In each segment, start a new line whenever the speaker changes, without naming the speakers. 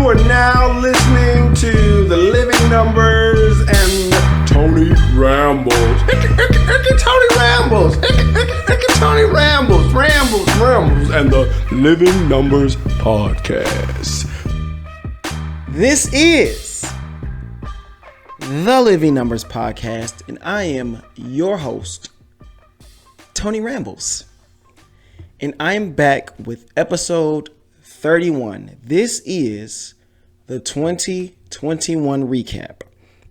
You are now listening to the Living Numbers and Tony Rambles. Tony Rambles. Tony Rambles. And the Living Numbers Podcast.
This is the Living Numbers Podcast, and I am your host, Tony Rambles. And I am back with episode 31. This is the 2021 recap.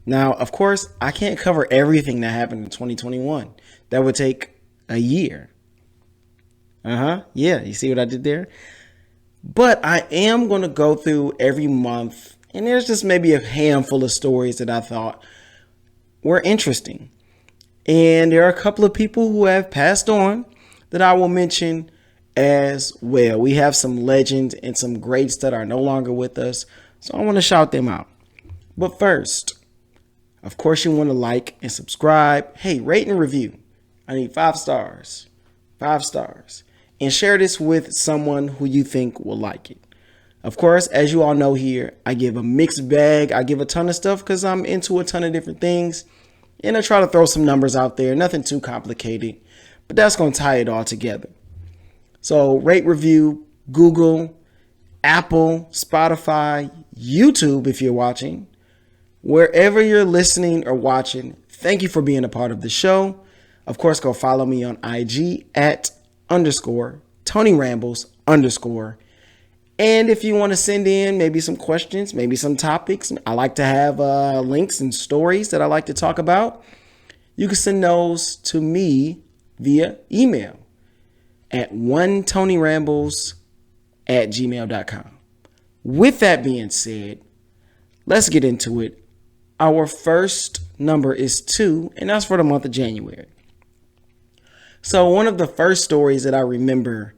Now, of course, I can't cover everything that happened in 2021. That would take a year. Yeah, you see what I did there? But I am going to go through every month, and there's just maybe a handful of stories that I thought were interesting. And there are a couple of people who have passed on that I will mention as well. We have some legends and some greats that are no longer with us, so I want to shout them out. But first, of course, you want to like and subscribe. Hey, rate and review. I need 5 stars. 5 stars. And share this with someone who you think will like it. Of course, as you all know here, I give a mixed bag. I give a ton of stuff because I'm into a ton of different things. And I try to throw some numbers out there. Nothing too complicated. But that's going to tie it all together. So rate, review, Google, Apple, Spotify, YouTube if you're watching. Wherever you're listening or watching, thank you for being a part of the show. Of course, go follow me on IG at _Tony Rambles _. And if you want to send in maybe some questions, maybe some topics, I like to have links and stories that I like to talk about. You can send those to me via email at onetonyrambles@gmail.com. With that being said, let's get into it. Our first number is 2, and that's for the month of January. So one of the first stories that I remember,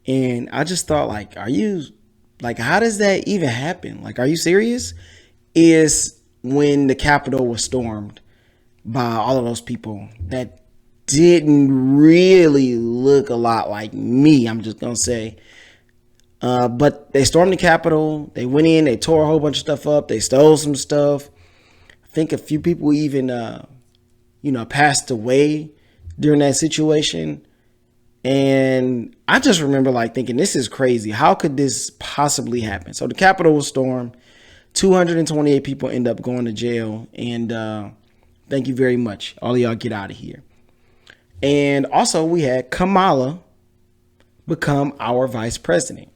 and I just thought, how does that even happen? Are you serious? Is when the Capitol was stormed by all of those people that didn't really look a lot like me, I'm just going to say. But they stormed the Capitol. They went in, they tore a whole bunch of stuff up. They stole some stuff. I think a few people even, passed away during that situation. And I just remember thinking, this is crazy. How could this possibly happen? So the Capitol was stormed. 228 people end up going to jail. And thank you very much. All of y'all get out of here. And also we had Kamala become our vice president.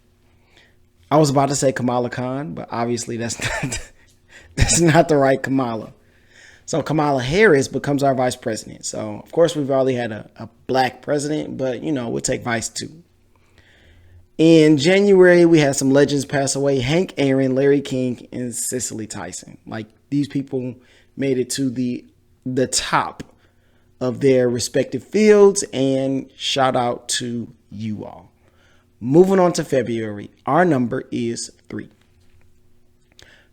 I was about to say Kamala Khan, but obviously that's not the right Kamala. So Kamala Harris becomes our vice president. So, of course, we've already had a black president, but, we'll take vice too. In January, we had some legends pass away. Hank Aaron, Larry King, and Cicely Tyson. These people made it to the top of their respective fields, and shout out to you all. Moving on to February, our number is 3.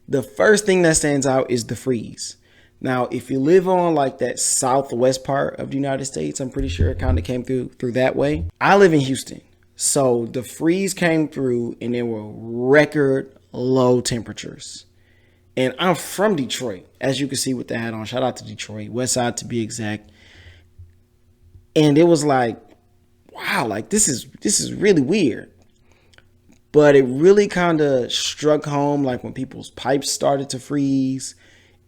The first thing that stands out is the freeze. Now, if you live on that southwest part of the United States, I'm pretty sure it kind of came through that way. I live in Houston. So the freeze came through and there were record low temperatures. And I'm from Detroit, as you can see with the hat on. Shout out to Detroit, West Side to be exact. And it was wow, this is really weird. But it really kind of struck home when people's pipes started to freeze.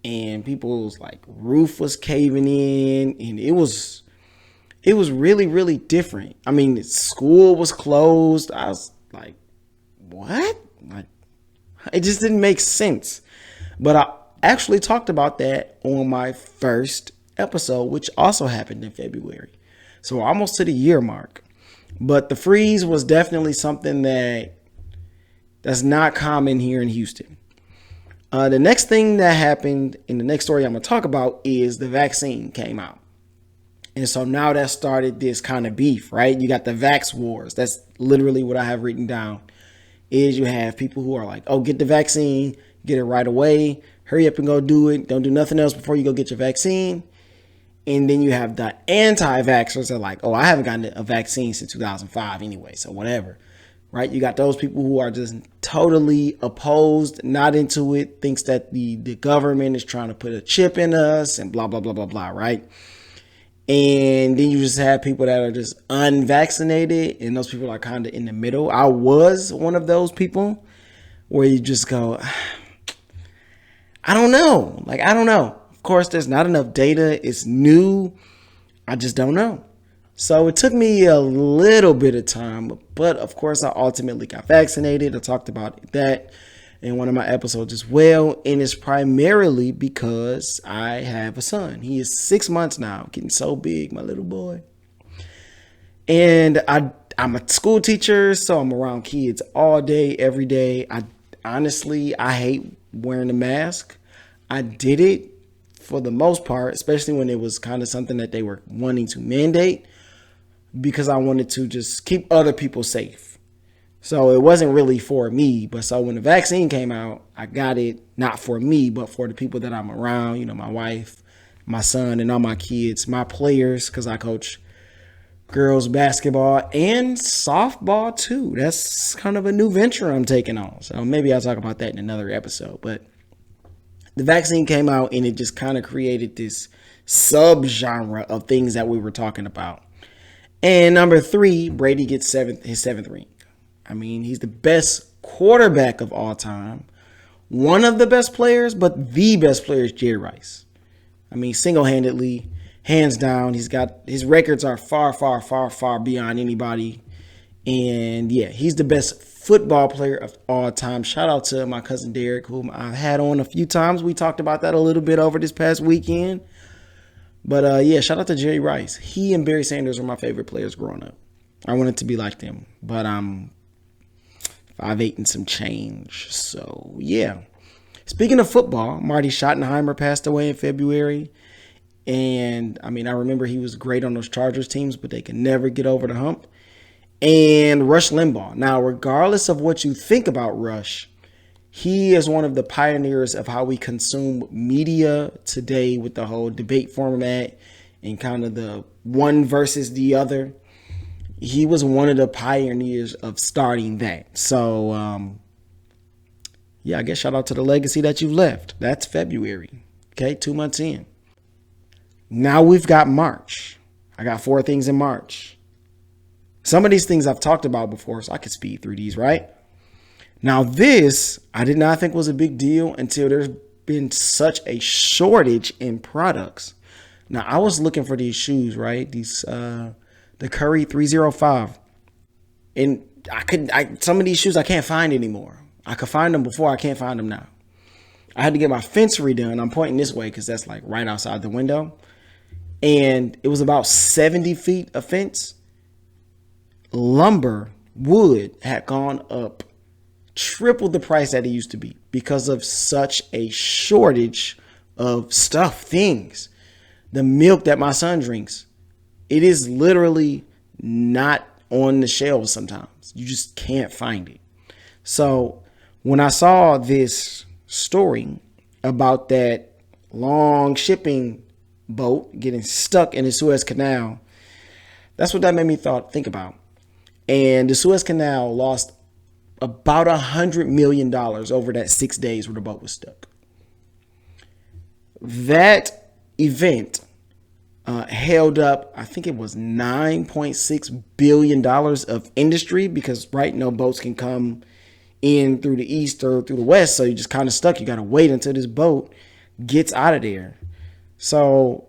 And people's roof was caving in, and it was really, really different. I mean, school was closed. I was like, what? It just didn't make sense. But I actually talked about that on my first episode, which also happened in February. So almost to the year mark. But the freeze was definitely something that's not common here in Houston. The next thing that happened in the next story I'm going to talk about is the vaccine came out. And so now that started this kind of beef, right? You got the vax wars. That's literally what I have written down. Is you have people who are like, oh, get the vaccine, get it right away. Hurry up and go do it. Don't do nothing else before you go get your vaccine. And then you have the anti-vaxxers that are like, oh, I haven't gotten a vaccine since 2005 anyway, so whatever. right? You got those people who are just totally opposed, not into it, thinks that the government is trying to put a chip in us and blah, blah, blah, blah, blah, right? And then you just have people that are just unvaccinated, and those people are kind of in the middle. I was one of those people where you just go, I don't know. Like, I don't know. Of course, there's not enough data. It's new. I just don't know. So it took me a little bit of time, but of course, I ultimately got vaccinated. I talked about that in one of my episodes as well. And it's primarily because I have a son. He is 6 months now, getting so big, my little boy. And I'm a school teacher, so I'm around kids all day, every day. I hate wearing a mask. I did it for the most part, especially when it was kind of something that they were wanting to mandate, because I wanted to just keep other people safe. So it wasn't really for me. But so when the vaccine came out, I got it not for me, but for the people that I'm around, you know, my wife, my son, and all my kids, my players, because I coach girls basketball and softball too. That's kind of a new venture I'm taking on. So maybe I'll talk about that in another episode. But the vaccine came out and it just kind of created this subgenre of things that we were talking about. And number 3, Brady gets his seventh ring. I mean, he's the best quarterback of all time. One of the best players, but the best player is Jerry Rice. I mean, single-handedly, hands down, his records are far, far, far, far beyond anybody. And yeah, he's the best football player of all time. Shout out to my cousin Derek, whom I've had on a few times. We talked about that a little bit over this past weekend. But yeah, shout out to Jerry Rice. He and Barry Sanders were my favorite players growing up. I wanted to be like them, but I'm 5'8" and some change. So yeah. Speaking of football, Marty Schottenheimer passed away in February. And I mean, I remember he was great on those Chargers teams, but they could never get over the hump. And Rush Limbaugh. Now, regardless of what you think about Rush, he is one of the pioneers of how we consume media today with the whole debate format and kind of the one versus the other. He was one of the pioneers of starting that. So, yeah, I guess shout out to the legacy that you've left. That's February. Okay, 2 months in. Now we've got March. I got 4 things in March. Some of these things I've talked about before, so I could speed through these, right? Now this, I did not think was a big deal until there's been such a shortage in products. Now I was looking for these shoes, right? These, the Curry 305. And some of these shoes I can't find anymore. I could find them before, I can't find them now. I had to get my fence redone. I'm pointing this way because that's like right outside the window. And it was about 70 feet of fence. Lumber, wood had gone up triple the price that it used to be because of such a shortage of things. The milk that my son drinks, it is literally not on the shelves sometimes. You just can't find it. So when I saw this story about that long shipping boat getting stuck in the Suez Canal, that's what that made me think about. And the Suez Canal lost about $100 million over that 6 days where the boat was stuck. That event held up, I think it was $9.6 billion of industry because, right, no boats can come in through the east or through the west. So you're just kind of stuck. You got to wait until this boat gets out of there. So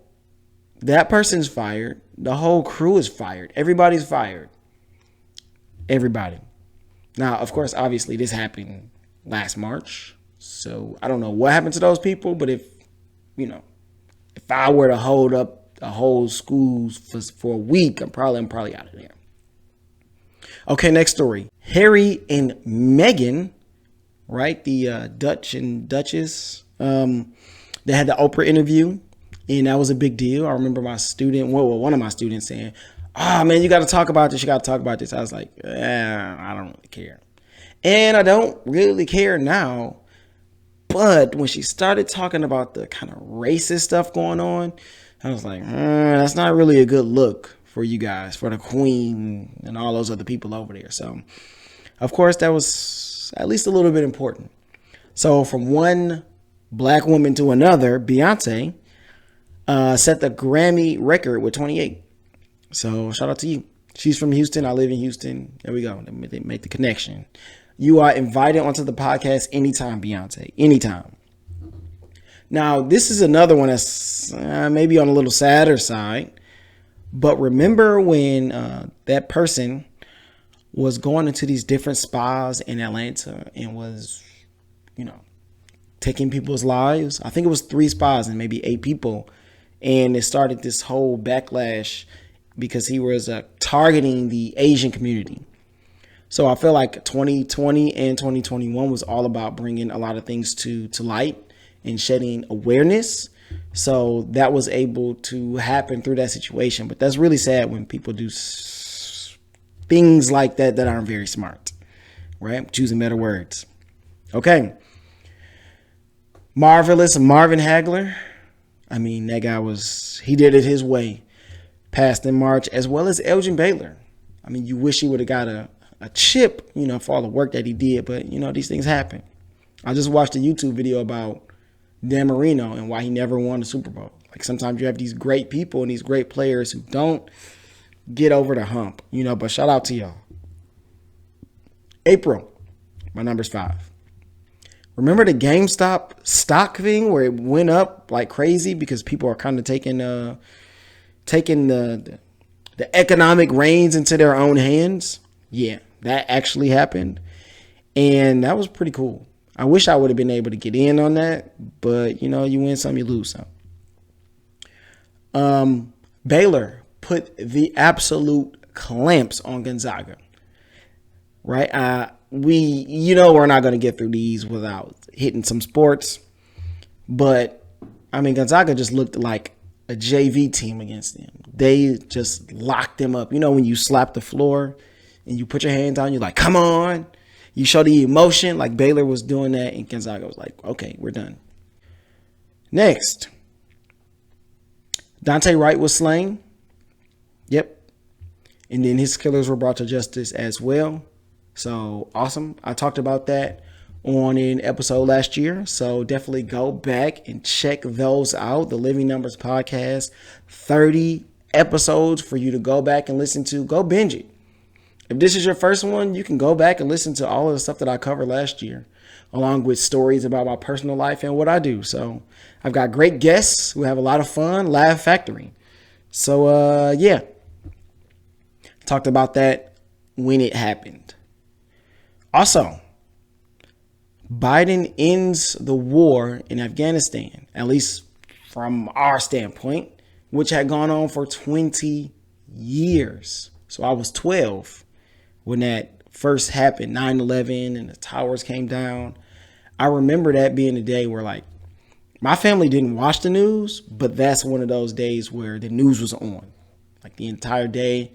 that person's fired. The whole crew is fired. Everybody's fired. Everybody. Now, of course, obviously this happened last March. So I don't know what happened to those people. But if I were to hold up the whole schools for a week, I'm probably out of there. Okay, next story. Harry and Meghan, right? The Dutch and Duchess. They had the Oprah interview, and that was a big deal. I remember my student, one of my students saying, "Oh man, you got to talk about this. You got to talk about this." I was like, I don't really care. And I don't really care now. But when she started talking about the kind of racist stuff going on, I was like, that's not really a good look for you guys, for the queen and all those other people over there. So Of course, that was at least a little bit important. So from one black woman to another, Beyonce set the Grammy record with 28. So shout out to you. She's from Houston. I live in Houston. There we go. They make the connection. You are invited onto the podcast anytime, Beyonce. Anytime. Now, this is another one that's maybe on a little sadder side. But remember when that person was going into these different spas in Atlanta and was, taking people's lives? I think it was 3 spas and maybe 8 people. And it started this whole backlash because he was targeting the Asian community. So I feel like 2020 and 2021 was all about bringing a lot of things to light and shedding awareness. So that was able to happen through that situation. But that's really sad when people do things like that aren't very smart, right? Choosing better words. Okay. Marvelous Marvin Hagler. I mean, that guy he did it his way. Passed in March, as well as Elgin Baylor. I mean, you wish he would have got a chip, for all the work that he did. But, these things happen. I just watched a YouTube video about Dan Marino and why he never won the Super Bowl. Like, sometimes you have these great people and these great players who don't get over the hump, but shout out to y'all. April, my number's 5. Remember the GameStop stock thing where it went up like crazy because people are kind of taking the economic reins into their own hands? Yeah, that actually happened. And that was pretty cool. I wish I would have been able to get in on that, but you win some, you lose some. Baylor put the absolute clamps on Gonzaga, right? We're not going to get through these without hitting some sports, but I mean, Gonzaga just looked like a JV team against them. They just locked them up. When you slap the floor and you put your hands down, you're like, come on. You show the emotion like Baylor was doing that, and Gonzaga was like, okay, we're done. Next, Dante Wright was slain. Yep. And then his killers were brought to justice as well. So awesome. I talked about that on an episode last year. So definitely go back and check those out. The Living Numbers podcast, 30 episodes for you to go back and listen to. Go binge it. If this is your first one, you can go back and listen to all of the stuff that I covered last year, along with stories about my personal life and what I do. So I've got great guests who have a lot of fun, Laugh Factory. So, yeah, talked about that when it happened. Also, Biden ends the war in Afghanistan, at least from our standpoint, which had gone on for 20 years. So I was 12 when that first happened, 9/11, and the towers came down. I remember that being a day where, like, my family didn't watch the news, but that's one of those days where the news was on, like the entire day.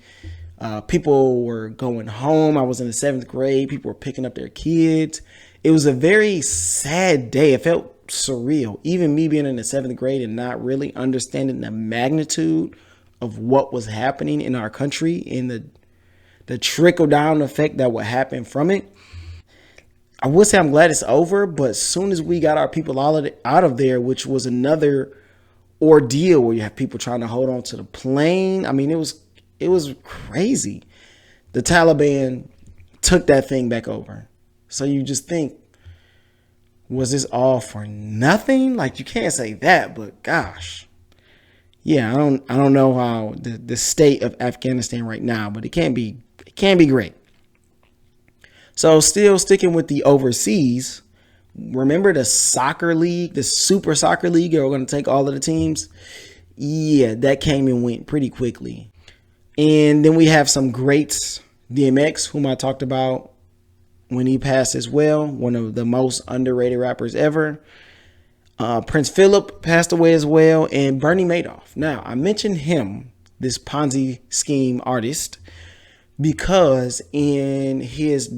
People were going home. I was in the 7th grade. People were picking up their kids. It was a very sad day. It felt surreal. Even me being in the 7th grade and not really understanding the magnitude of what was happening in our country and the trickle down effect that would happen from it. I would say I'm glad it's over, but as soon as we got our people out of there, which was another ordeal where you have people trying to hold on to the plane. I mean, it was crazy. The Taliban took that thing back over. So you just think, was this all for nothing? Like, you can't say that, but gosh. Yeah, I don't know how the state of Afghanistan right now, but it can be great. So still sticking with the overseas, remember the soccer league, the super soccer league, we're going to take all of the teams? Yeah, that came and went pretty quickly. And then we have some greats, DMX, whom I talked about when he passed as well, one of the most underrated rappers ever. Prince Philip passed away as well, and Bernie Madoff. Now, I mentioned him, this Ponzi scheme artist, because in his,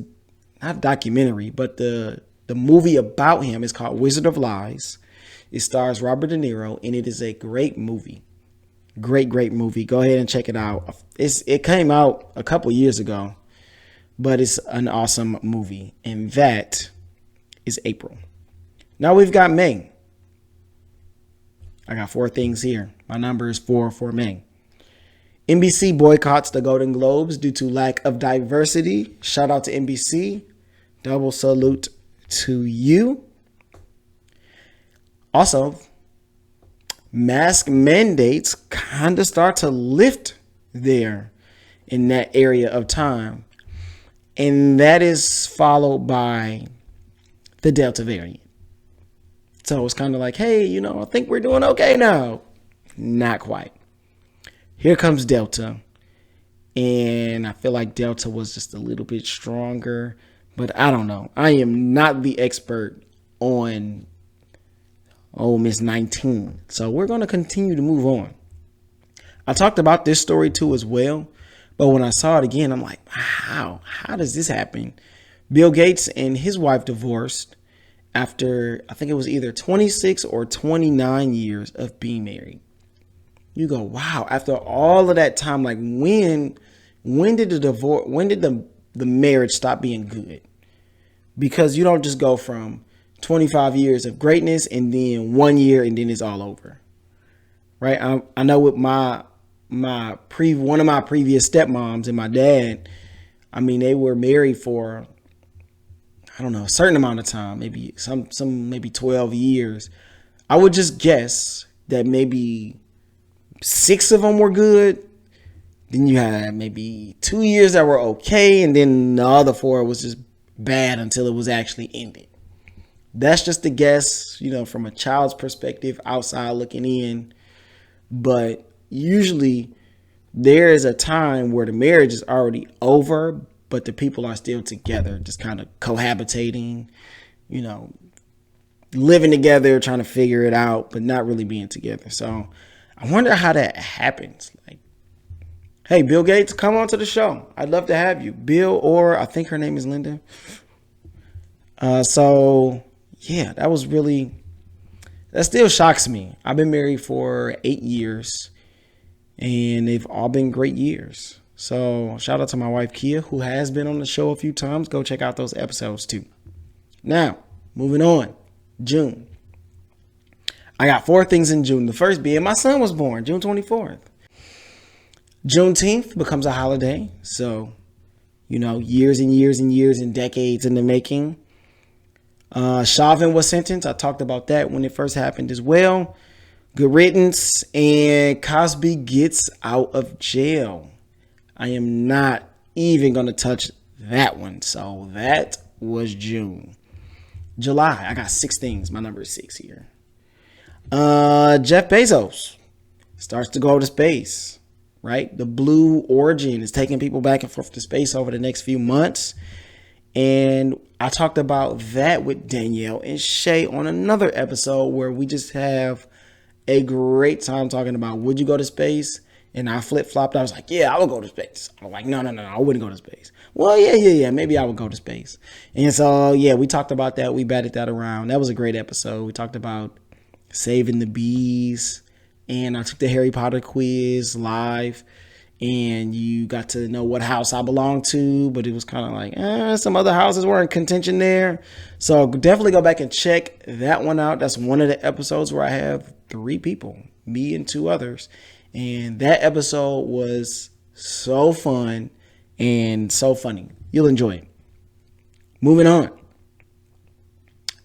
not documentary, but the movie about him is called Wizard of Lies. It stars Robert De Niro, and it is a great movie. Great movie. Go ahead and check it out. It came out a couple years ago, but it's an awesome movie. And that is April. Now we've got May. I got 4 things here. My number is 4 for May. NBC boycotts the Golden Globes due to lack of diversity. Shout out to NBC. Double salute to you. Also, mask mandates kind of start to lift there in that area of time. And that is followed by the Delta variant. So it's kind of like, hey, I think we're doing okay now. Not quite. Here comes Delta. And I feel like Delta was just a little bit stronger. But I don't know. I am not the expert on Miss 19. So we're going to continue to move on. I talked about this story too as well. But when I saw it again, I'm like, how? How does this happen? Bill Gates and his wife divorced after, I think it was either 26 or 29 years of being married. You go, wow, after all of that time, like when did the marriage stop being good? Because you don't just go from 25 years of greatness and then 1 year and then it's all over. Right? I know with one of my previous stepmoms and my dad, I mean, they were married for, I don't know, a certain amount of time, maybe maybe 12 years. I would just guess that maybe 6 of them were good. Then you had maybe 2 years that were okay. And then the other 4 was just bad until it was actually ended. That's just a guess, from a child's perspective, outside looking in. But usually there is a time where the marriage is already over, but the people are still together, just kind of cohabitating, living together, trying to figure it out, but not really being together. So I wonder how that happens. Like, hey, Bill Gates, come on to the show. I'd love to have you. Bill, or I think her name is Linda. So yeah, that still shocks me. I've been married for 8 years and they've all been great years. So shout out to my wife, Kia, who has been on the show a few times. Go check out those episodes too. Now, moving on. June. I got 4 things in June. The first being my son was born, June 24th. Juneteenth becomes a holiday. So, years and years and years and decades in the making. Chauvin was sentenced. I talked about that when it first happened as well. Good riddance. And Cosby gets out of jail. I am not even going to touch that one. So that was June. July, I got 6 things. My number is 6 here. Jeff Bezos starts to go to space, right? The Blue Origin is taking people back and forth to space over the next few months. And I talked about that with Danielle and Shay on another episode where we just have a great time talking about, would you go to space? And I flip-flopped. I was like, yeah, I would go to space. I was like, no, I wouldn't go to space. Well, yeah, maybe I would go to space. And so, yeah, we talked about that. We batted that around. That was a great episode. We talked about saving the bees. And I took the Harry Potter quiz live. And you got to know what house I belonged to. But it was kind of like, some other houses were in contention there. So definitely go back and check that one out. That's one of the episodes where I have 3 people, me and 2 others. And that episode was so fun and so funny. You'll enjoy it. Moving on.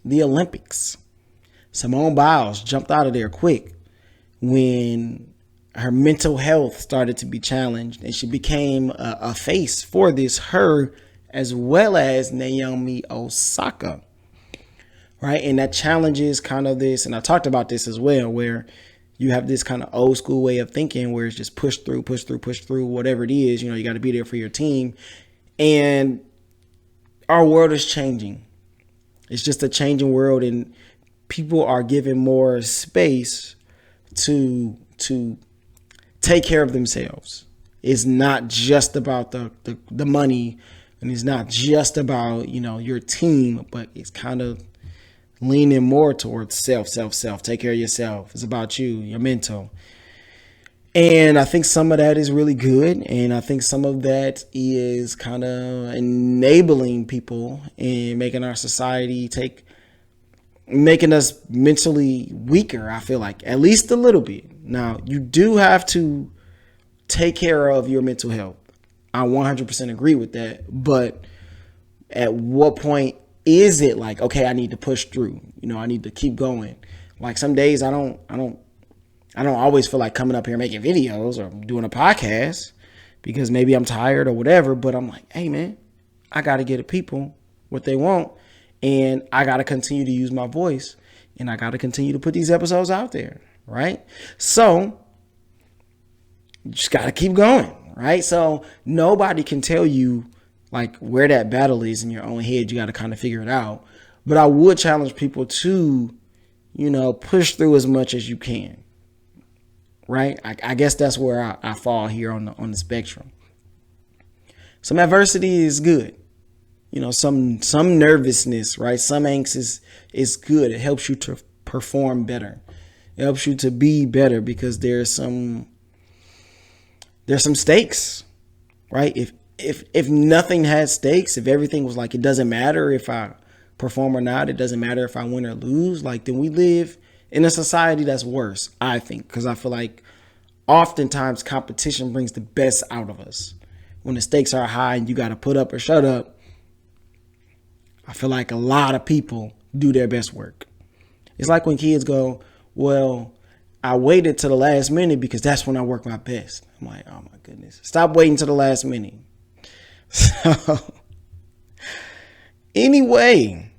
The Olympics. Simone Biles jumped out of there quick when her mental health started to be challenged. And she became a face for this, her as well as Naomi Osaka. Right? And that challenges kind of this. And I talked about this as well, where you have this kind of old school way of thinking where it's just push through, whatever it is. You got to be there for your team. And our world is changing. It's just a changing world, and people are given more space to take care of themselves. It's not just about the money, and it's not just about, your team, but it's kind of leaning more towards self. Take care of yourself. It's about you, your mental. And I think some of that is really good. And I think some of that is kind of enabling people and making our society making us mentally weaker, I feel like, at least a little bit. Now, you do have to take care of your mental health. I 100% agree with that. But at what point is it like, okay, I need to push through? I need to keep going. Like some days I don't always feel like coming up here making videos or doing a podcast because maybe I'm tired or whatever. But I'm like, hey, man, I got to get the people what they want. And I got to continue to use my voice. And I got to continue to put these episodes out there. Right. So you just got to keep going. Right. So nobody can tell you like where that battle is in your own head. You got to kind of figure it out. But I would challenge people to, push through as much as you can. Right. I guess that's where I fall here on the spectrum. Some adversity is good. Some nervousness, right? Some angst is good. It helps you to perform better. It helps you to be better because there's some stakes, right? If nothing had stakes, if everything was like, it doesn't matter if I perform or not, it doesn't matter if I win or lose, like then we live in a society that's worse, I think, because I feel like oftentimes competition brings the best out of us. When the stakes are high and you got to put up or shut up, I feel like a lot of people do their best work. It's like when kids go, well, I waited to the last minute because that's when I work my best. I'm like, oh my goodness. Stop waiting to the last minute. So anyway,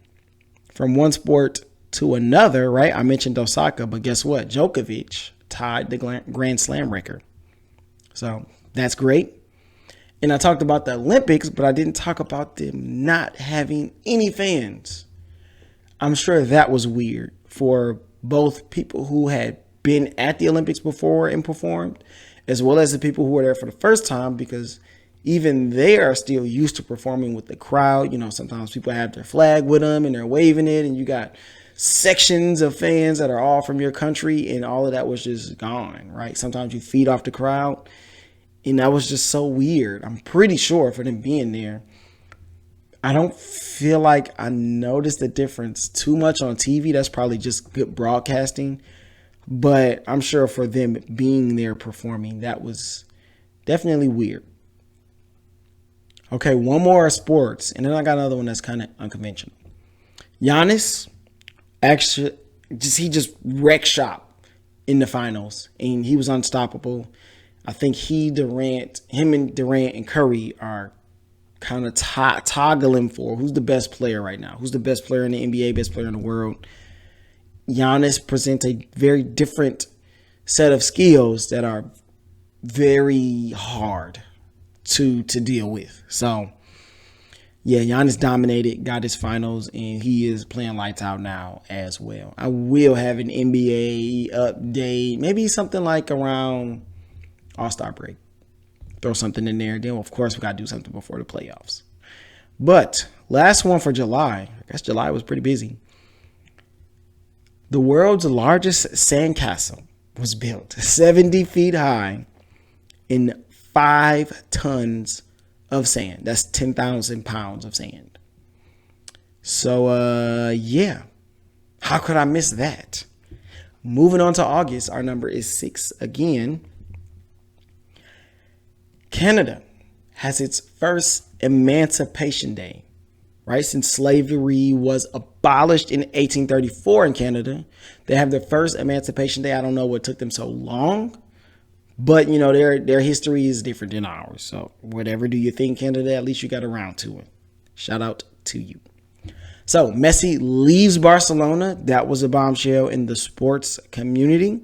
from one sport to another, right? I mentioned Osaka, but guess what? Djokovic tied the Grand Slam record. So that's great. And I talked about the Olympics, but I didn't talk about them not having any fans. I'm sure that was weird for both people who had been at the Olympics before and performed, as well as the people who were there for the first time, because even they are still used to performing with the crowd. Sometimes people have their flag with them and they're waving it, and you got sections of fans that are all from your country, and all of that was just gone, right? Sometimes you feed off the crowd. And that was just so weird. I'm pretty sure for them being there, I don't feel like I noticed the difference too much on TV. That's probably just good broadcasting. But I'm sure for them being there performing, that was definitely weird. Okay, one more sports. And then I got another one that's kind of unconventional. Giannis, actually, he just wrecked shop in the finals. And he was unstoppable. I think him and Durant and Curry are kind of toggling for who's the best player right now. Who's the best player in the NBA, best player in the world. Giannis presents a very different set of skills that are very hard to deal with. So, yeah, Giannis dominated, got his finals, and he is playing lights out now as well. I will have an NBA update, maybe something like around All-Star break. Throw something in there. Then, of course, we got to do something before the playoffs. But last one for July. I guess July was pretty busy. The world's largest sandcastle was built 70 feet high in 5 tons of sand. That's 10,000 pounds of sand. So, yeah. How could I miss that? Moving on to August, our number is 6 again. Canada has its first Emancipation Day, right? Since slavery was abolished in 1834 in Canada, they have their first Emancipation Day. I don't know what took them so long, but their history is different than ours. So whatever do you think, Canada, at least you got around to it. Shout out to you. So Messi leaves Barcelona. That was a bombshell in the sports community.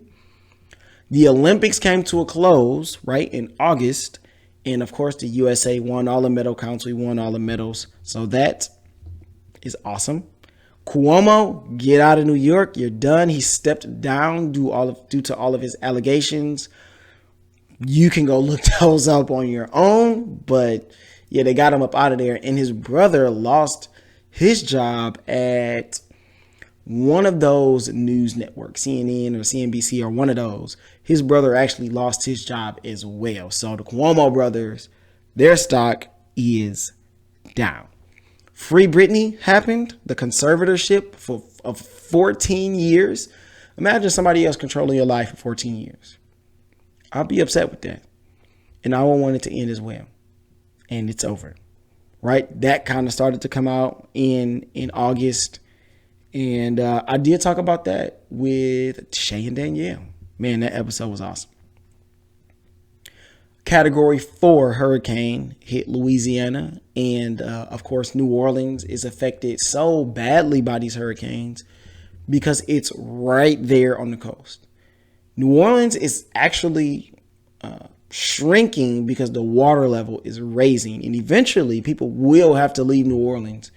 The Olympics came to a close, right, in August. And, of course, the USA won all the medal counts. We won all the medals. So that is awesome. Cuomo, get out of New York. You're done. He stepped down due to all of his allegations. You can go look those up on your own. But, yeah, they got him up out of there. And his brother lost his job at one of those news networks, CNN or CNBC or one of those. his brother actually lost his job as well. So the Cuomo brothers, their stock is down. Free Brittney happened, the conservatorship of 14 years. Imagine somebody else controlling your life for 14 years. I'll be upset with that. And I will want it to end as well. And it's over. Right? That kind of started to come out in August. And I did talk about that with Shay and Danielle. Man, that episode was awesome. Category 4 hurricane hit Louisiana. And of course, New Orleans is affected so badly by these hurricanes because it's right there on the coast. New Orleans is actually shrinking because the water level is raising. And eventually people will have to leave New Orleans.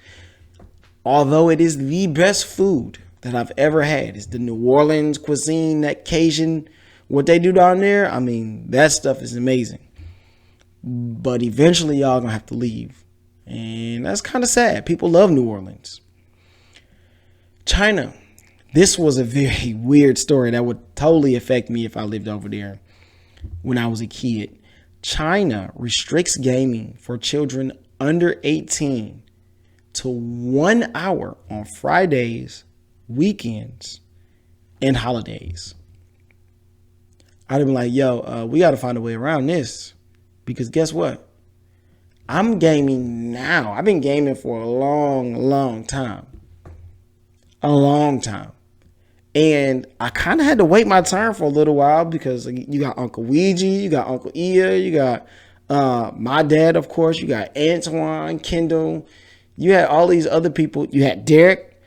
Although it is the best food that I've ever had. It's the New Orleans cuisine, that Cajun, what they do down there. I mean, that stuff is amazing. But eventually y'all gonna have to leave. And that's kind of sad. People love New Orleans. China. This was a very weird story that would totally affect me if I lived over there when I was a kid. China restricts gaming for children under 18 to 1 hour on Fridays, weekends, and holidays. I'd be like, yo, we got to find a way around this. Because guess what? I'm gaming now. I've been gaming for a long time. A long time. And I kind of had to wait my turn for a little while because you got Uncle Ouija, you got Uncle Ia, you got my dad, of course. You got Antoine, Kendall. You had all these other people. You had Derek.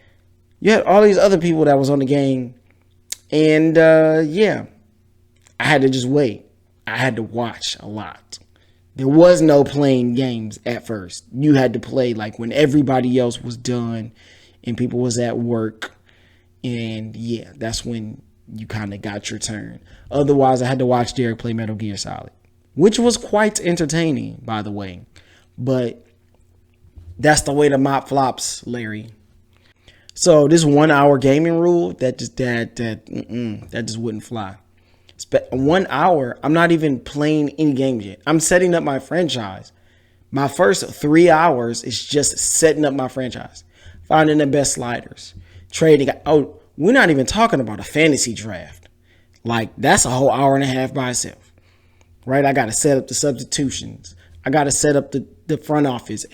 You had all these other people that was on the game. And yeah, I had to just wait. I had to watch a lot. There was no playing games at first. You had to play like when everybody else was done and people was at work. And yeah, that's when you kind of got your turn. Otherwise, I had to watch Derek play Metal Gear Solid, which was quite entertaining, by the way. But that's the way the mop flops, Larry. So this 1 hour gaming rule, that just wouldn't fly. 1 hour, I'm not even playing any games yet. I'm setting up my franchise. My first 3 hours is just setting up my franchise, finding the best sliders, trading. Oh, we're not even talking about a fantasy draft. Like, that's a whole hour and a half by itself, right? I got to set up the substitutions. I got to set up the front office.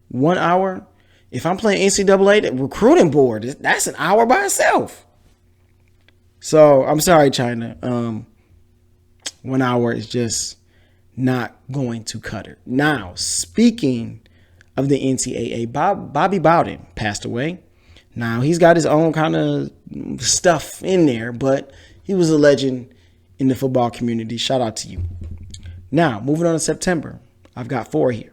1 hour. If I'm playing NCAA, the recruiting board, that's an hour by itself. So I'm sorry, China. 1 hour is just not going to cut it. Now, speaking of the NCAA, Bobby Bowden passed away. Now, he's got his own kind of stuff in there, but he was a legend in the football community. Shout out to you. Now, moving on to September, I've got 4 here.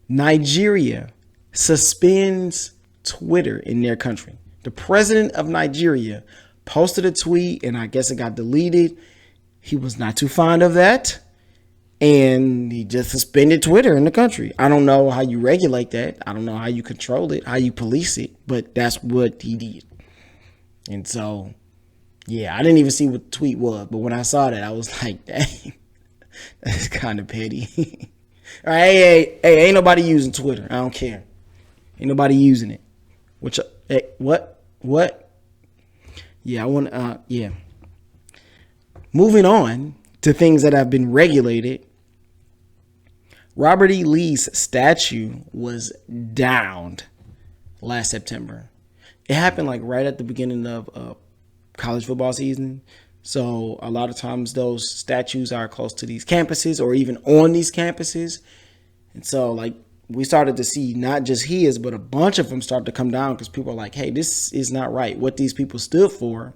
Nigeria suspends Twitter in their country. The president of Nigeria posted a tweet, and I guess it got deleted. He was not too fond of that, and he just suspended Twitter in the country. I don't know how you regulate that. I don't know how you control it, how you police it, but that's what he did. And so, yeah, I didn't even see what the tweet was, but when I saw that, I was like, dang, that's kind of petty. All right, hey, ain't nobody using Twitter. I don't care. Ain't nobody using it. Which, hey, what? Yeah, I want yeah. Moving on to things that have been regulated. Robert E. Lee's statue was downed last September. It happened like right at the beginning of college football season. So a lot of times those statues are close to these campuses or even on these campuses. And so like we started to see not just his, but a bunch of them start to come down because people are like, hey, this is not right. What these people stood for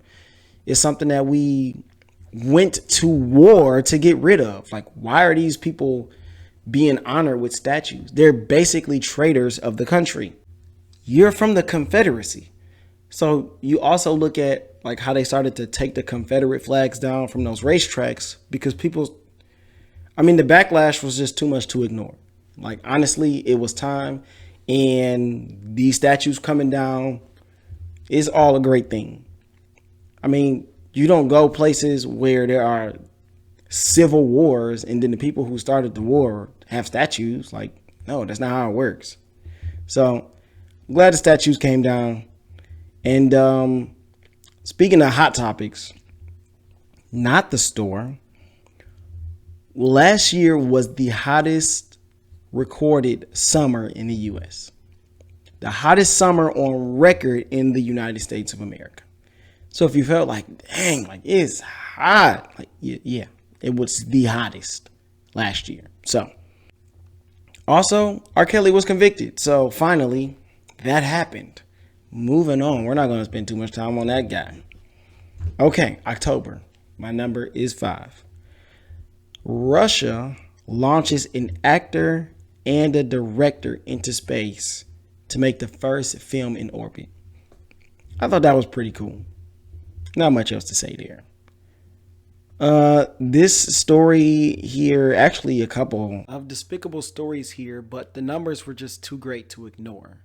is something that we went to war to get rid of. Like, why are these people being honored with statues? They're basically traitors of the country. You're from the Confederacy. So you also look at like how they started to take the Confederate flags down from those racetracks because the backlash was just too much to ignore. Like, honestly, it was time, and these statues coming down is all a great thing. I mean, You don't go places where there are civil wars and then the people who started the war have statues. Like, no, that's not how it works. So I'm glad the statues came down. And speaking of hot topics, not the store. Last year was the hottest recorded summer in the U.S. The hottest summer on record in the United States of America. So if you felt like, dang, like it's hot, like yeah, it was the hottest last year. So also, R. Kelly was convicted. So finally, that happened. Moving on. We're not going to spend too much time on that guy. Okay, October. My number is 5. Russia launches an actor and a director into space to make the first film in orbit. I thought that was pretty cool. Not much else to say there. This story here, actually a couple of despicable stories here, but the numbers were just too great to ignore.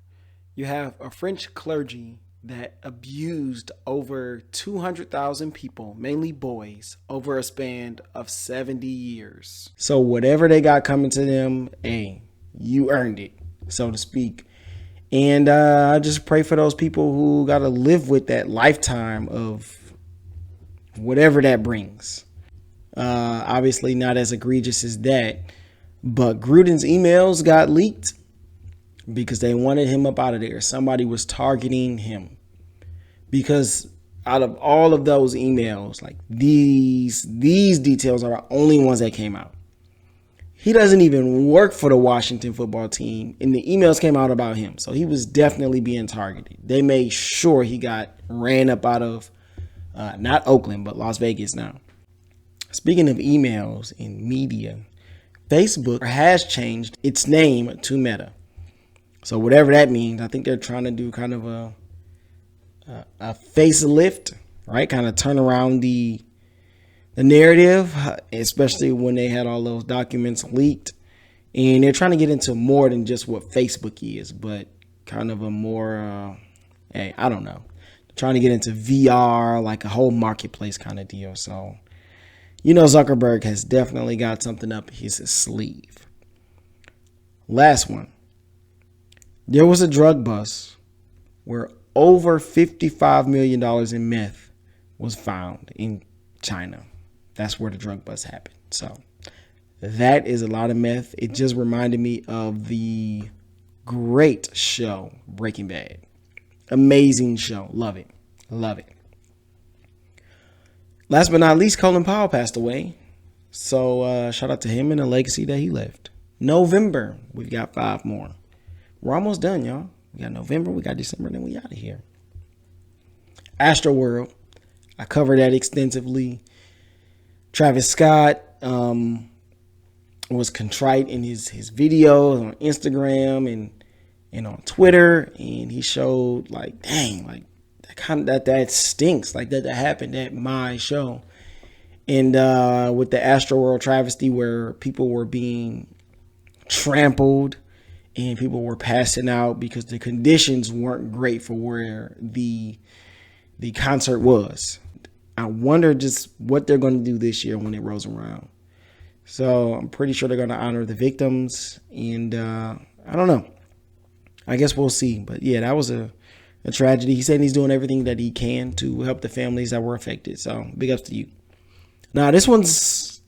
You have a French clergy that abused over 200,000 people, mainly boys, over a span of 70 years. So whatever they got coming to them, hey, you earned it, so to speak. And I just pray for those people who got to live with that lifetime of whatever that brings. Obviously not as egregious as that, but Gruden's emails got leaked because they wanted him up out of there. Somebody was targeting him because out of all of those emails, like these details are the only ones that came out. He doesn't even work for the Washington football team, and the emails came out about him. So he was definitely being targeted. They made sure he got ran up out of not Oakland, but Las Vegas now. Speaking of emails and media, Facebook has changed its name to Meta. So whatever that means, I think they're trying to do kind of a facelift, right? Kind of turn around the narrative, especially when they had all those documents leaked. And they're trying to get into more than just what Facebook is, but kind of a more, I don't know. Trying to get into VR, like a whole marketplace kind of deal. So, Zuckerberg has definitely got something up his sleeve. Last one. There was a drug bust where over $55 million in meth was found in China. That's where the drug bust happened. So that is a lot of meth. It just reminded me of the great show, Breaking Bad. Amazing show. Love it. Love it. Last but not least, Colin Powell passed away. So shout out to him and the legacy that he left. November, we've got 5 more. We're almost done, y'all. We got November, we got December, then we out of here. AstroWorld. I covered that extensively. Travis Scott was contrite in his videos on Instagram and on Twitter, and he showed like, dang, like that stinks, like that happened at my show. And with the AstroWorld travesty where people were being trampled and people were passing out because the conditions weren't great for where the concert was. I wonder just what they're going to do this year when it rolls around. So I'm pretty sure they're going to honor the victims. And I don't know. I guess we'll see. But yeah, that was a tragedy. He said he's doing everything that he can to help the families that were affected. So big ups to you. Now, this one's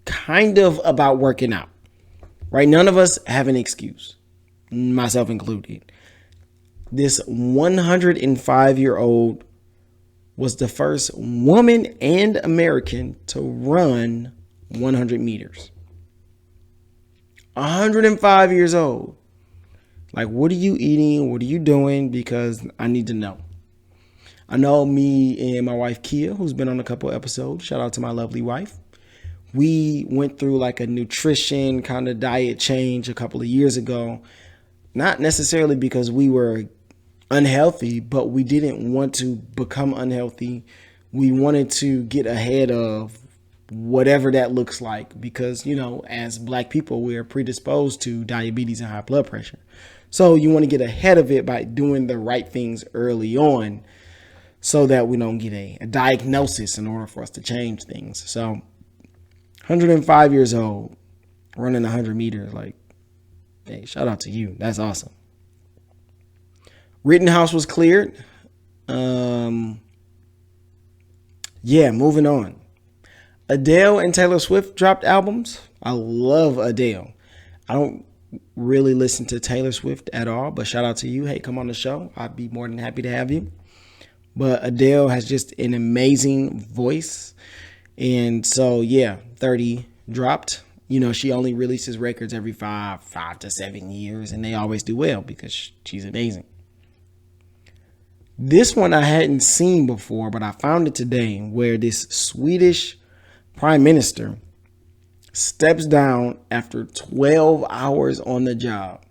kind of about working out, right? None of us have an excuse, myself included. This 105-year-old was the first woman and American to run 100 meters. 105 years old. Like, what are you eating? What are you doing? Because I need to know. I know me and my wife, Kia, who's been on a couple episodes. Shout out to my lovely wife. We went through like a nutrition kind of diet change a couple of years ago. Not necessarily because we were unhealthy, but we didn't want to become unhealthy. We wanted to get ahead of whatever that looks like because, as Black people, we're predisposed to diabetes and high blood pressure. So you want to get ahead of it by doing the right things early on. so that we don't get a diagnosis in order for us to change things. So 105 years old, running 100 meters, like, hey, shout out to you. That's awesome. Rittenhouse was cleared. Moving on. Adele and Taylor Swift dropped albums. I love Adele. I don't really listen to Taylor Swift at all, but shout out to you. Hey, come on the show. I'd be more than happy to have you. But Adele has just an amazing voice. And so, 30 dropped. You know, she only releases records every 5 to 7 years, and they always do well because she's amazing. This one I hadn't seen before, but I found it today, where this Swedish prime minister steps down after 12 hours on the job.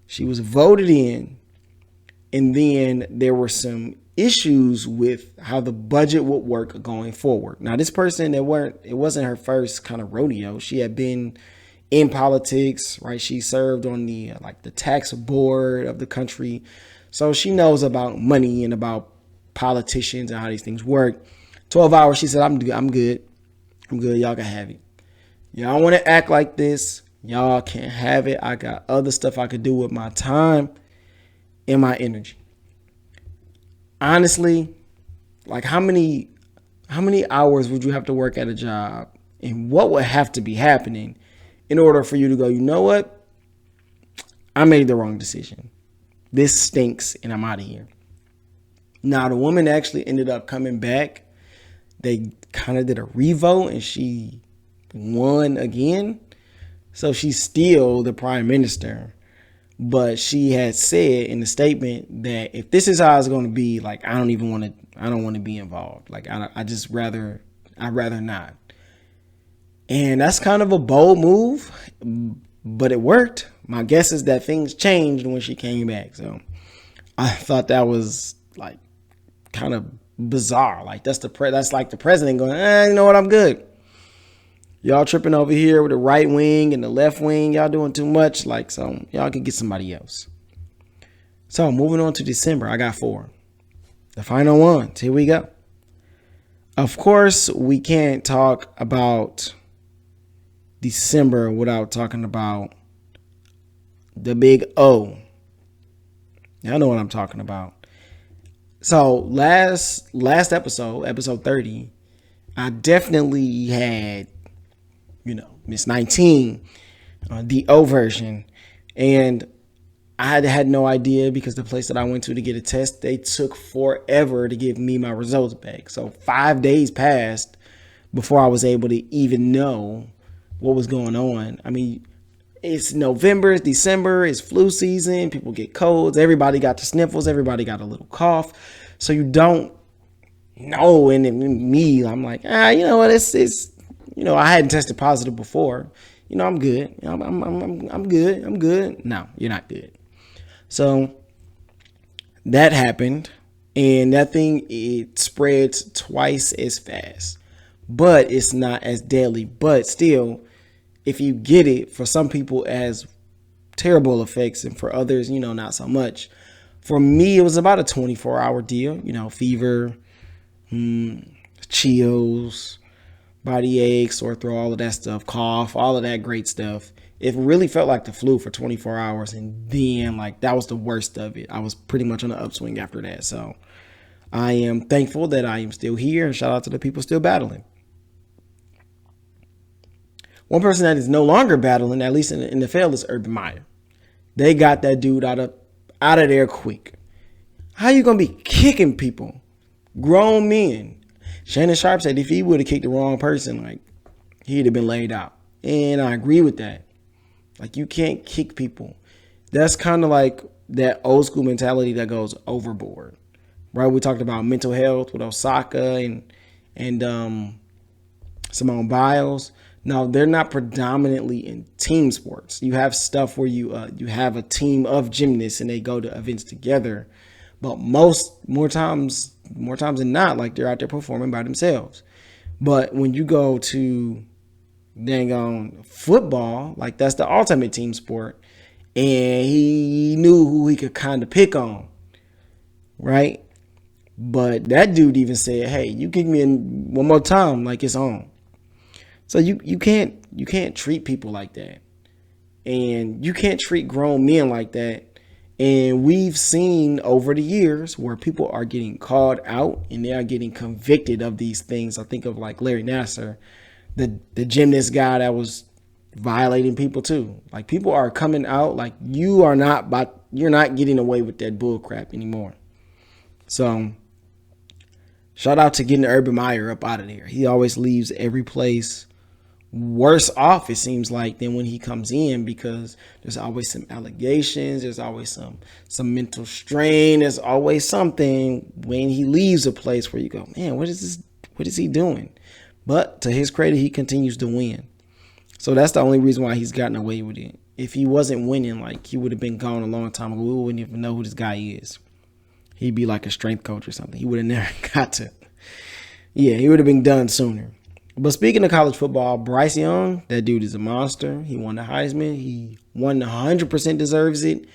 She was voted in, and then there were some issues with how the budget would work going forward. Now, this person, it wasn't her first kind of rodeo. She had been in politics, right? She served on the tax board of the country. So she knows about money and about politicians and how these things work. 12 hours, she said, I'm good. Y'all can have it. Y'all want to act like this, y'all can't have it. I got other stuff I could do with my time and my energy. Honestly, like how many hours would you have to work at a job, and what would have to be happening in order for you to go, you know what? I made the wrong decision. This stinks and I'm out of here. Now, the woman actually ended up coming back. They kind of did a revote and she won again. So she's still the prime minister. But she had said in the statement that if this is how it's going to be, like, I don't want to be involved. Like, I'd rather not. And that's kind of a bold move, but it worked. My guess is that things changed when she came back. So I thought that was like kind of bizarre. Like that's like the president going, you know what, I'm good. Y'all tripping over here with the right wing and the left wing. Y'all doing too much. Like, so y'all can get somebody else. So moving on to December, I got 4. The final ones. Here we go. Of course, we can't talk about December without talking about the big O. Y'all know what I'm talking about. So last episode 30, I definitely had, Miss 19, the O version. And I had no idea because the place that I went to get a test, they took forever to give me my results back. So 5 days passed before I was able to even know what was going on. I mean, it's November, it's December, it's flu season. People get colds. Everybody got the sniffles. Everybody got a little cough. So you don't know. And in me, I'm like, you know what? It's I hadn't tested positive before. I'm good. I'm good. I'm good. No, you're not good. So that happened, and that thing, it spreads twice as fast, but it's not as deadly. But still, if you get it, for some people it has terrible effects, and for others, not so much. For me, it was about a 24-hour deal. Fever, chills, body aches, sore throat, all of that stuff, cough, all of that great stuff. It really felt like the flu for 24 hours. And then that was the worst of it. I was pretty much on the upswing after that. So I am thankful that I am still here, and shout out to the people still battling. One person that is no longer battling, at least in the NFL, is Urban Meyer. They got that dude out of there quick. How you going to be kicking people? Grown men. Shannon Sharp said if he would have kicked the wrong person, he'd have been laid out. And I agree with that. You can't kick people. That's kind of like that old school mentality that goes overboard, right? We talked about mental health with Osaka and Simone Biles. No, they're not predominantly in team sports. You have stuff where you have a team of gymnasts and they go to events together, but more times than not, they're out there performing by themselves. But when you go to dang on football, that's the ultimate team sport, and he knew who he could kind of pick on, right? But that dude even said, hey, you kick me in one more time, like it's on. So you can't treat people like that. And you can't treat grown men like that. And we've seen over the years where people are getting called out and they are getting convicted of these things. I think of like Larry Nassar, the gymnast guy that was violating people too. Like people are coming out like you're not getting away with that bull crap anymore. So shout out to getting Urban Meyer up out of there. He always leaves every place worse off, it seems like, than when he comes in, because there's always some allegations, there's always some mental strain, there's always something when he leaves a place where you go, man, what is he doing? But to his credit, he continues to win. So that's the only reason why he's gotten away with it. If he wasn't winning, like, he would have been gone a long time ago. We wouldn't even know who this guy is. He'd be like a strength coach or something. He would have never got to. Yeah, he would have been done sooner. But speaking of college football, Bryce Young, that dude is a monster. He won the Heisman. He 100% deserves it.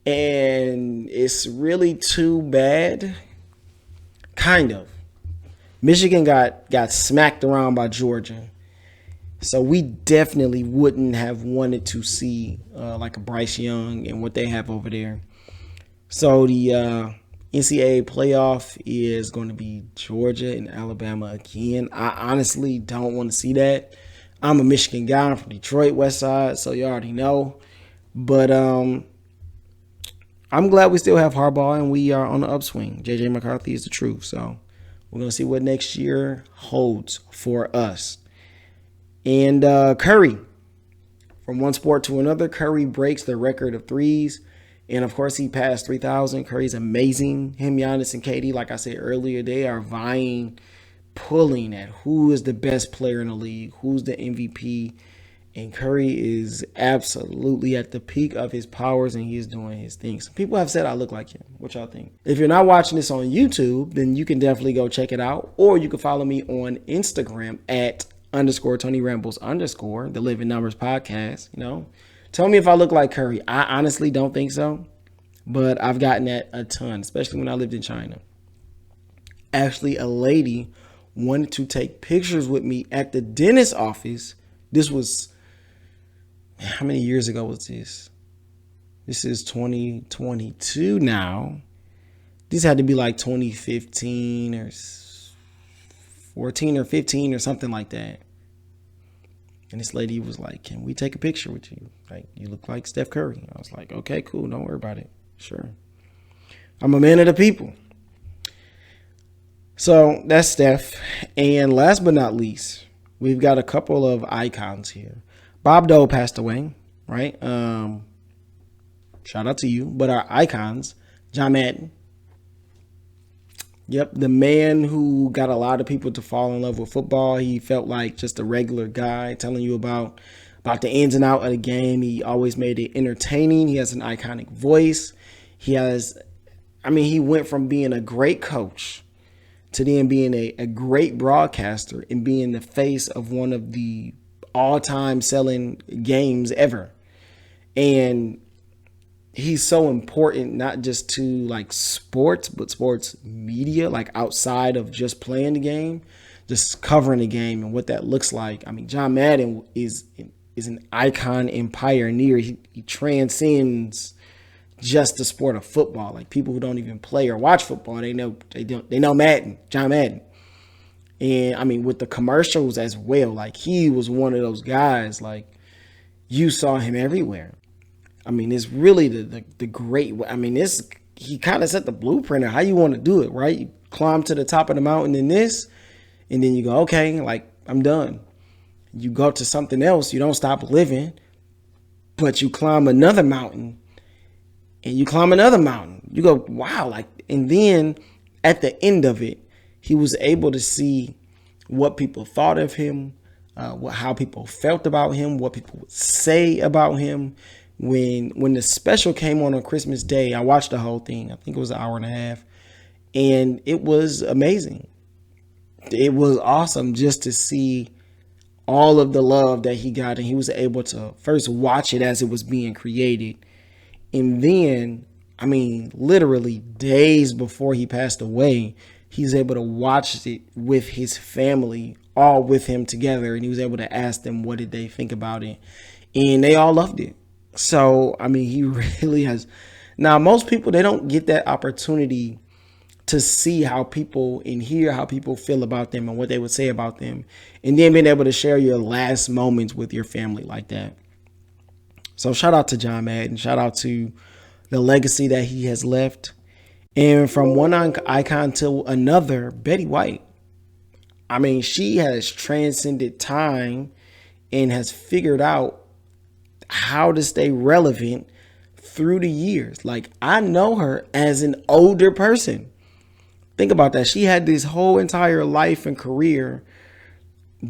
And it's really too bad. Kind of. Michigan got smacked around by Georgia. So we definitely wouldn't have wanted to see like a Bryce Young and what they have over there. So the NCAA playoff is going to be Georgia and Alabama again. I honestly don't want to see that. I'm a Michigan guy. I'm from Detroit, West Side, so you already know. But I'm glad we still have Harbaugh and we are on the upswing. J.J. McCarthy is the truth. So we're going to see what next year holds for us. And Curry, from one sport to another, Curry breaks the record of threes. And, of course, he passed 3,000. Curry's amazing. Him, Giannis, and KD, like I said earlier, they are pulling at who is the best player in the league, who's the MVP. And Curry is absolutely at the peak of his powers, and he's doing his thing. Some people have said I look like him. What y'all think? If you're not watching this on YouTube, then you can definitely go check it out. Or you can follow me on Instagram at _TonyRambles_, the Living Numbers Podcast, you know. Tell me if I look like Curry. I honestly don't think so, but I've gotten that a ton, especially when I lived in China. Actually, a lady wanted to take pictures with me at the dentist office. This was, how many years ago was this? This is 2022 now. This had to be like 2015 or 14 or 15 or something like that. And this lady was like, can we take a picture with you? Like, you look like Steph Curry. I was like, okay, cool. Don't worry about it. Sure. I'm a man of the people. So that's Steph. And last but not least, we've got a couple of icons here. Bob Dole passed away, right? Shout out to you. But our icons, John Madden. Yep, the man who got a lot of people to fall in love with football. He felt like just a regular guy telling you about the ins and outs of the game. He always made it entertaining. He has an iconic voice. He went from being a great coach to then being a great broadcaster and being the face of one of the all-time selling games ever. And he's so important, not just to like sports, but sports media, like outside of just playing the game, just covering the game and what that looks like. I mean, John Madden is an icon and pioneer. He transcends just the sport of football. Like people who don't even play or watch football, they know Madden, John Madden. And I mean, with the commercials as well, like he was one of those guys, like you saw him everywhere. I mean, it's really the great, I mean, he kind of set the blueprint of how you want to do it, right? You climb to the top of the mountain in this, and then you go, okay, like, I'm done. You go to something else, you don't stop living, but you climb another mountain, and you climb another mountain. You go, wow, like, and then at the end of it, he was able to see what people thought of him, how people felt about him, what people would say about him. When the special came on Christmas Day, I watched the whole thing. I think it was an hour and a half. And it was amazing. It was awesome just to see all of the love that he got. And he was able to first watch it as it was being created. And then I mean, literally days before he passed away, he was able to watch it with his family, all with him together. And he was able to ask them, what did they think about it? And they all loved it. So, I mean, he really has. Now, most people, they don't get that opportunity to see how people and hear how people feel about them and what they would say about them. And then being able to share your last moments with your family like that. So shout out to John Madden. Shout out to the legacy that he has left. And from one icon to another, Betty White. I mean, she has transcended time and has figured out how to stay relevant through the years. Like, I know her as an older person. Think about that. She had this whole entire life and career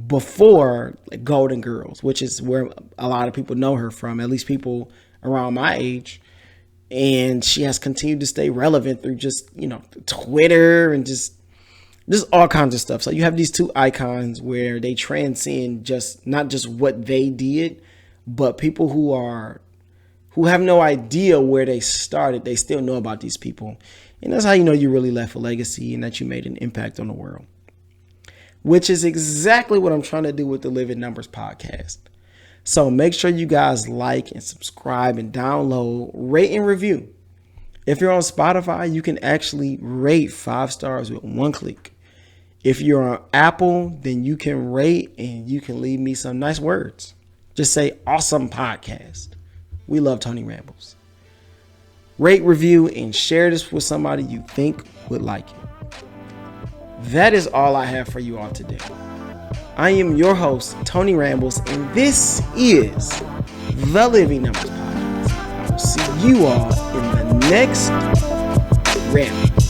before like Golden Girls, which is where a lot of people know her from, at least people around my age. And she has continued to stay relevant through just, Twitter and just all kinds of stuff. So you have these two icons where they transcend just not just what they did, but people who have no idea where they started. They still know about these people. And that's how you know you really left a legacy and that you made an impact on the world. Which is exactly what I'm trying to do with the Living Numbers podcast. So make sure you guys like and subscribe and download, rate and review. If you're on Spotify, you can actually rate 5 stars with one click. If you're on Apple, then you can rate and you can leave me some nice words. Just say awesome podcast. We love Tony Rambles. Rate, review, and share this with somebody you think would like it. That is all I have for you all today. I am your host, Tony Rambles, and this is the Living Numbers Podcast. I will see you all in the next Ramble.